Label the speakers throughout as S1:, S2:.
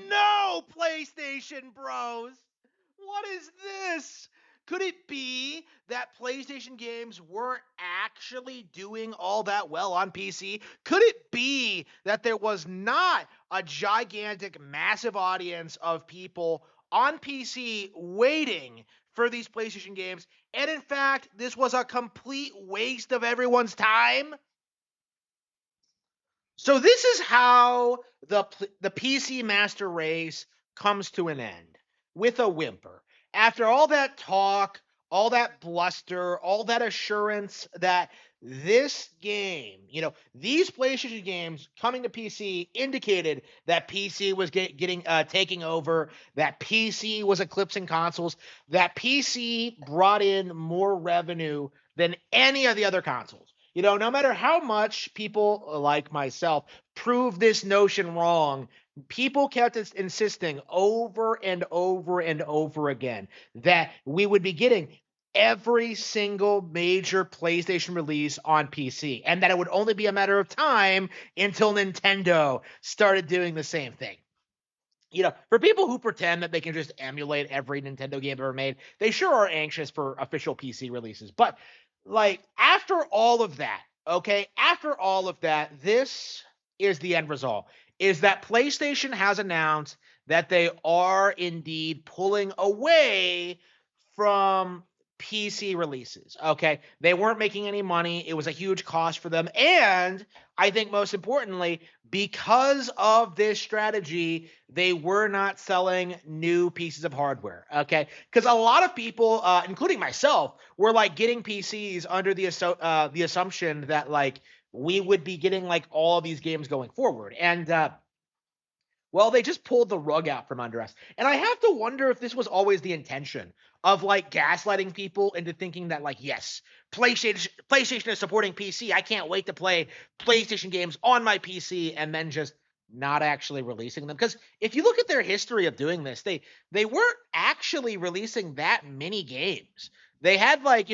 S1: No, PlayStation Bros. What is this? Could it be that PlayStation games weren't actually doing all that well on PC? Could it be that there was not a gigantic, massive audience of people on PC waiting for these PlayStation games? And in fact, this was a complete waste of everyone's time? So this is how the PC master race comes to an end with a whimper. After all that talk, all that bluster, all that assurance that this game, these PlayStation games coming to PC indicated that PC was getting taking over, that PC was eclipsing consoles, that PC brought in more revenue than any of the other consoles. No matter how much people like myself prove this notion wrong, people kept insisting over and over and over again that we would be getting every single major PlayStation release on PC, and that it would only be a matter of time until Nintendo started doing the same thing. For people who pretend that they can just emulate every Nintendo game ever made, they sure are anxious for official PC releases. But after all of that, this is the end result, is that PlayStation has announced that they are indeed pulling away from PC releases. Okay. They weren't making any money. It was a huge cost for them. And I think most importantly, because of this strategy, they were not selling new pieces of hardware. Okay. Because a lot of people, including myself, were getting PCs under the assumption that we would be getting all of these games going forward. And, well, they just pulled the rug out from under us. And I have to wonder if this was always the intention of gaslighting people into thinking that yes, PlayStation is supporting PC. I can't wait to play PlayStation games on my PC, and then just not actually releasing them. Because if you look at their history of doing this, they weren't actually releasing that many games. They had they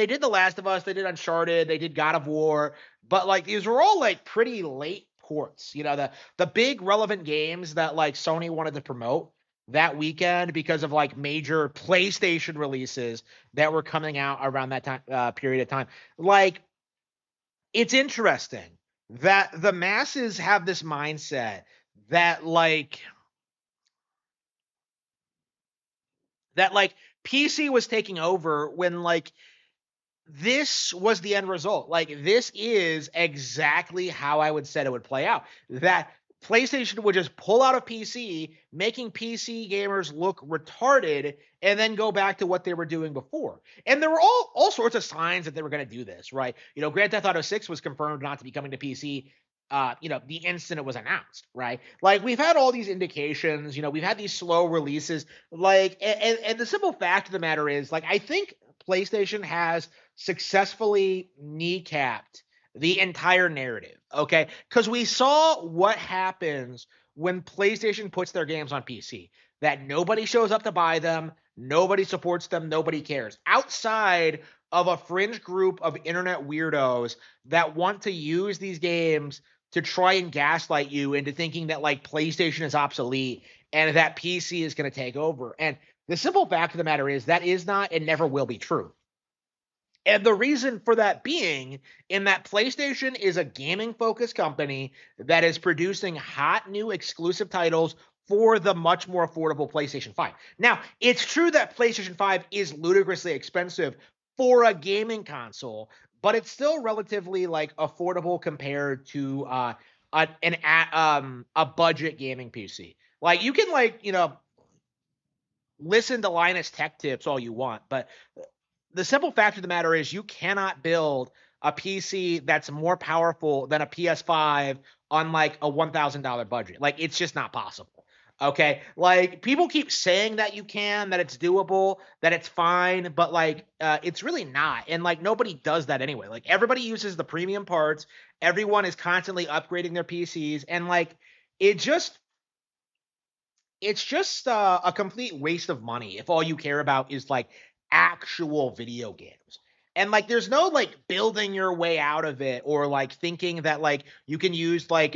S1: did The Last of Us, they did Uncharted, they did God of War, but these were all pretty late ports. The big relevant games that Sony wanted to promote that weekend because of major PlayStation releases that were coming out around that time period of time. It's interesting that the masses have this mindset that PC was taking over when this was the end result. This is exactly how I would said it would play out. That PlayStation would just pull out of PC, making PC gamers look retarded, and then go back to what they were doing before. And there were all sorts of signs that they were going to do this, right? Grand Theft Auto 6 was confirmed not to be coming to PC, the instant it was announced, right? We've had all these indications, we've had these slow releases, and the simple fact of the matter is, I think PlayStation has successfully kneecapped the entire narrative, okay? Because we saw what happens when PlayStation puts their games on PC. That nobody shows up to buy them, nobody supports them, nobody cares. Outside of a fringe group of internet weirdos that want to use these games to try and gaslight you into thinking that PlayStation is obsolete and that PC is going to take over. And the simple fact of the matter is that is not and never will be true. And the reason for that being in that PlayStation is a gaming-focused company that is producing hot new exclusive titles for the much more affordable PlayStation 5. Now, it's true that PlayStation 5 is ludicrously expensive for a gaming console, but it's still relatively affordable compared to a budget gaming PC. You can listen to Linus Tech Tips all you want, but the simple fact of the matter is you cannot build a PC that's more powerful than a PS5 on a $1,000 budget. It's just not possible. Okay. People keep saying that you can, that it's doable, that it's fine, but it's really not. And nobody does that anyway. Everybody uses the premium parts. Everyone is constantly upgrading their PCs. And it's just a complete waste of money if all you care about is actual video games. And like there's no like building your way out of it or like thinking that like you can use like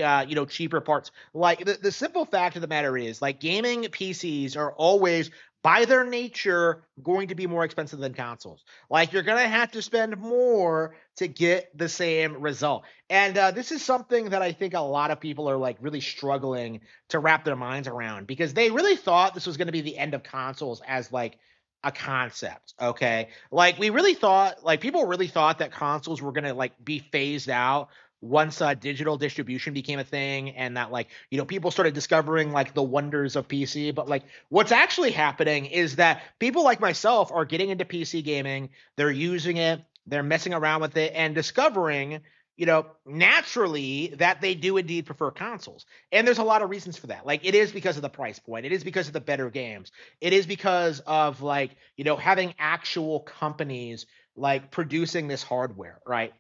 S1: cheaper parts. Like the simple fact of the matter is like gaming PCs are always by their nature going to be more expensive than consoles. Like you're going to have to spend more to get the same result. And this is something that I think a lot of people are like really struggling to wrap their minds around because they really thought this was going to be the end of consoles as like a concept. Okay. Like we really thought, like people really thought that consoles were going to like be phased out once digital distribution became a thing and that like people started discovering like the wonders of PC. But like what's actually happening is that people like myself are getting into PC gaming, they're using it, they're messing around with it and discovering naturally that they do indeed prefer consoles. And there's a lot of reasons for that. Like it is because of the price point. It is because of the better games. It is because of like, having actual companies like producing this hardware, right?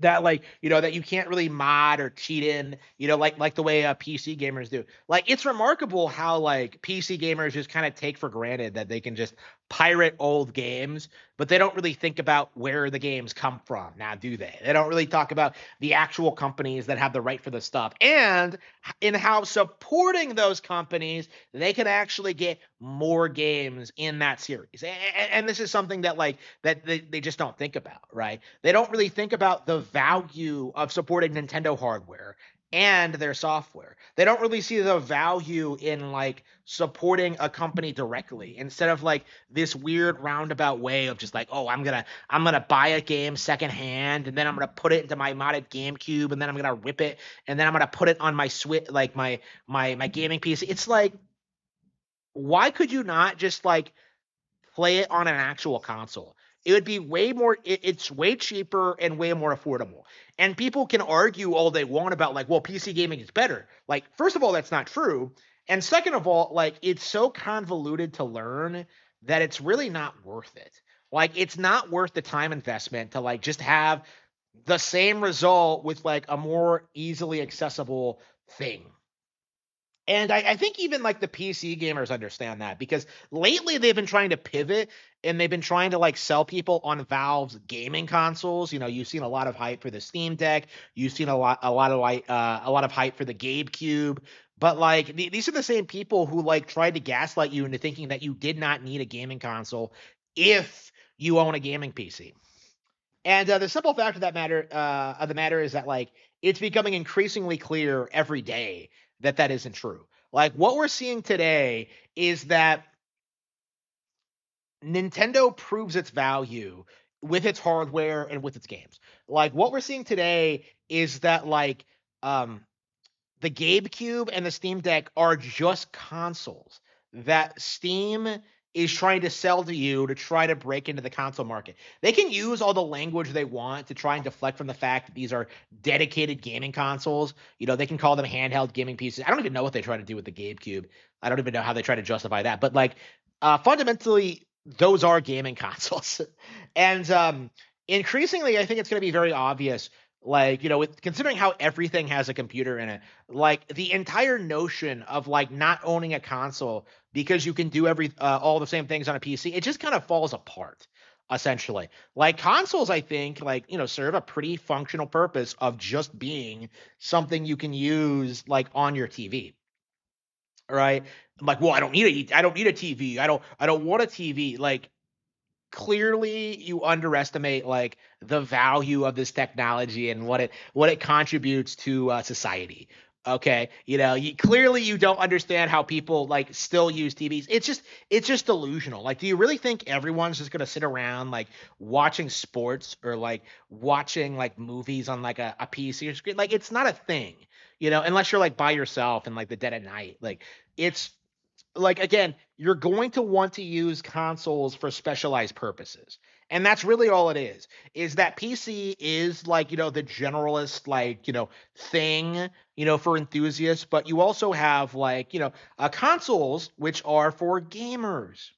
S1: That like that you can't really mod or cheat in like the way PC gamers do. Like it's remarkable how like PC gamers just kind of take for granted that they can just pirate old games, but they don't really think about where the games come from. Now do they don't really talk about the actual companies that have the right for the stuff and in how supporting those companies they can actually get more games in that series. And this is something that like that they just don't think about, right? They don't really think about the value of supporting Nintendo hardware and their software. They don't really see the value in like supporting a company directly instead of like this weird roundabout way of just like, oh, I'm gonna buy a game secondhand and then I'm gonna put it into my modded GameCube and then I'm gonna rip it and then I'm gonna put it on my Switch, like my gaming PC. It's like, why could you not just like play it on an actual console? It would be way more, it's way cheaper and way more affordable. And people can argue all they want about like, well, PC gaming is better. Like, first of all, that's not true. And second of all, like, it's so convoluted to learn that it's really not worth it. Like, it's not worth the time investment to like just have the same result with like a more easily accessible thing. And I think even like the PC gamers understand that because lately they've been trying to pivot and they've been trying to like sell people on Valve's gaming consoles. You've seen a lot of hype for the Steam Deck. You've seen a lot of hype for the GameCube. But like these are the same people who like tried to gaslight you into thinking that you did not need a gaming console if you own a gaming PC. And the simple fact of the matter is that like it's becoming increasingly clear every day that that isn't true. Like what we're seeing today is that Nintendo proves its value with its hardware and with its games. Like what we're seeing today is that like um the GameCube and the Steam Deck are just consoles that Steam is trying to sell to you to try to break into the console market. They can use all the language they want to try and deflect from the fact that these are dedicated gaming consoles. They can call them handheld gaming pieces. I don't even know what they try to do with the GameCube. I don't even know how they try to justify that. But like fundamentally, those are gaming consoles. And increasingly, I think it's going to be very obvious like with considering how everything has a computer in it, like the entire notion of like not owning a console because you can do all the same things on a PC, it just kind of falls apart essentially. Like consoles, I think like serve a pretty functional purpose of just being something you can use like on your TV, right? I'm like, well, I don't need a TV, I don't want a TV. Like clearly you underestimate like the value of this technology and what it contributes to society. Okay, clearly you don't understand how people like still use TVs. It's just delusional. Like, do you really think everyone's just gonna sit around like watching sports or like watching like movies on like a PC or screen? Like, it's not a thing, unless you're like by yourself in like the dead of night. Like, it's like again, you're going to want to use consoles for specialized purposes. And that's really all it is that PC is like, the generalist, like, thing, for enthusiasts, but you also have like, consoles, which are for gamers,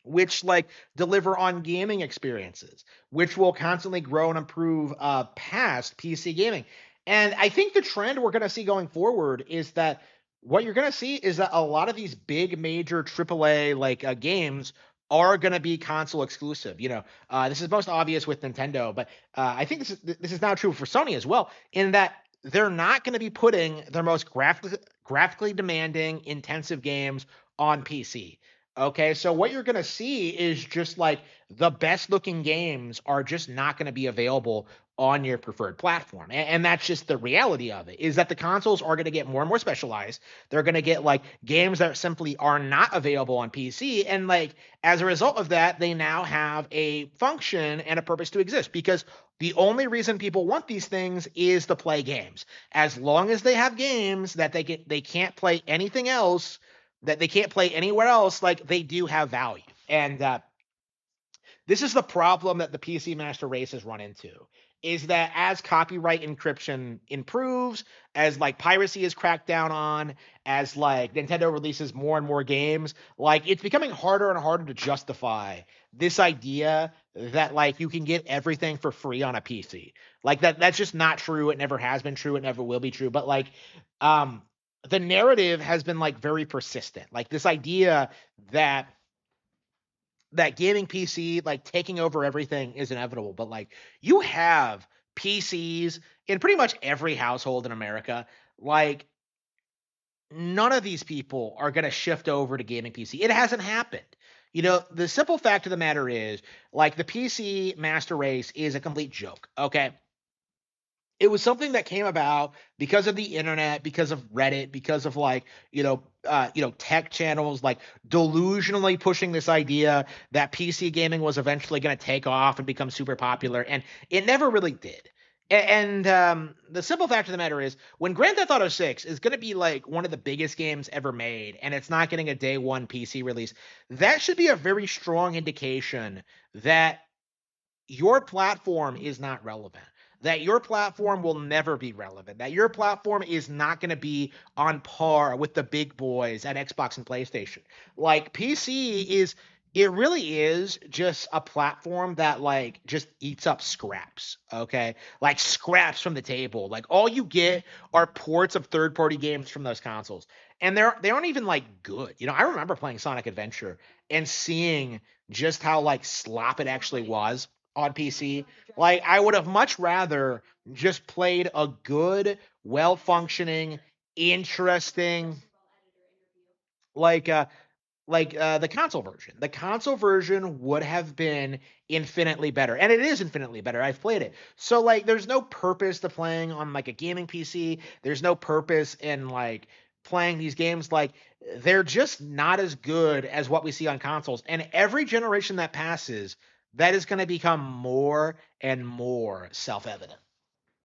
S1: which like deliver on gaming experiences, which will constantly grow and improve past PC gaming. And I think the trend we're going to see going forward is that what you're going to see is that a lot of these big major AAA like games are going to be console exclusive. This is most obvious with Nintendo, but I think this is now true for Sony as well, in that they're not going to be putting their most graphically demanding, intensive games on PC. Okay, so what you're going to see is just like the best looking games are just not going to be available on your preferred platform. And that's just the reality of it, is that the consoles are going to get more and more specialized. They're going to get like games that simply are not available on PC. And like as a result of that, they now have a function and a purpose to exist, because the only reason people want these things is to play games. As long as they have games that they can't play anything else, that they can't play anywhere else, like they do have value. And this is the problem that the PC master race has run into, is that as copyright encryption improves, as like piracy is cracked down on, as like Nintendo releases more and more games, like it's becoming harder and harder to justify this idea that like you can get everything for free on a PC. Like that's just not true. It never has been true. It never will be true. But like um the narrative has been like very persistent. Like this idea that gaming PC like taking over everything is inevitable, but like you have PCs in pretty much every household in America. Like none of these people are going to shift over to gaming PC. It hasn't happened. The simple fact of the matter is, like, the PC master race is a complete joke. Okay, it was something that came about because of the internet, because of Reddit, because of like tech channels like delusionally pushing this idea that PC gaming was eventually going to take off and become super popular, and it never really did. And the simple fact of the matter is, when Grand Theft Auto 6 is going to be like one of the biggest games ever made, and it's not getting a day one PC release, that should be a very strong indication that your platform is not relevant, that your platform will never be relevant, that your platform is not going to be on par with the big boys at Xbox and PlayStation. Like PC is, it really is just a platform that like just eats up scraps, okay? Like scraps from the table. Like all you get are ports of third-party games from those consoles. And they aren't even like good. I remember playing Sonic Adventure and seeing just how like slop it actually was on PC. Like I would have much rather just played a good, well functioning, interesting, like the console version. The console version would have been infinitely better. And it is infinitely better. I've played it. So like there's no purpose to playing on like a gaming PC. There's no purpose in like playing these games. Like they're just not as good as what we see on consoles. And every generation that passes, that is going to become more and more self-evident.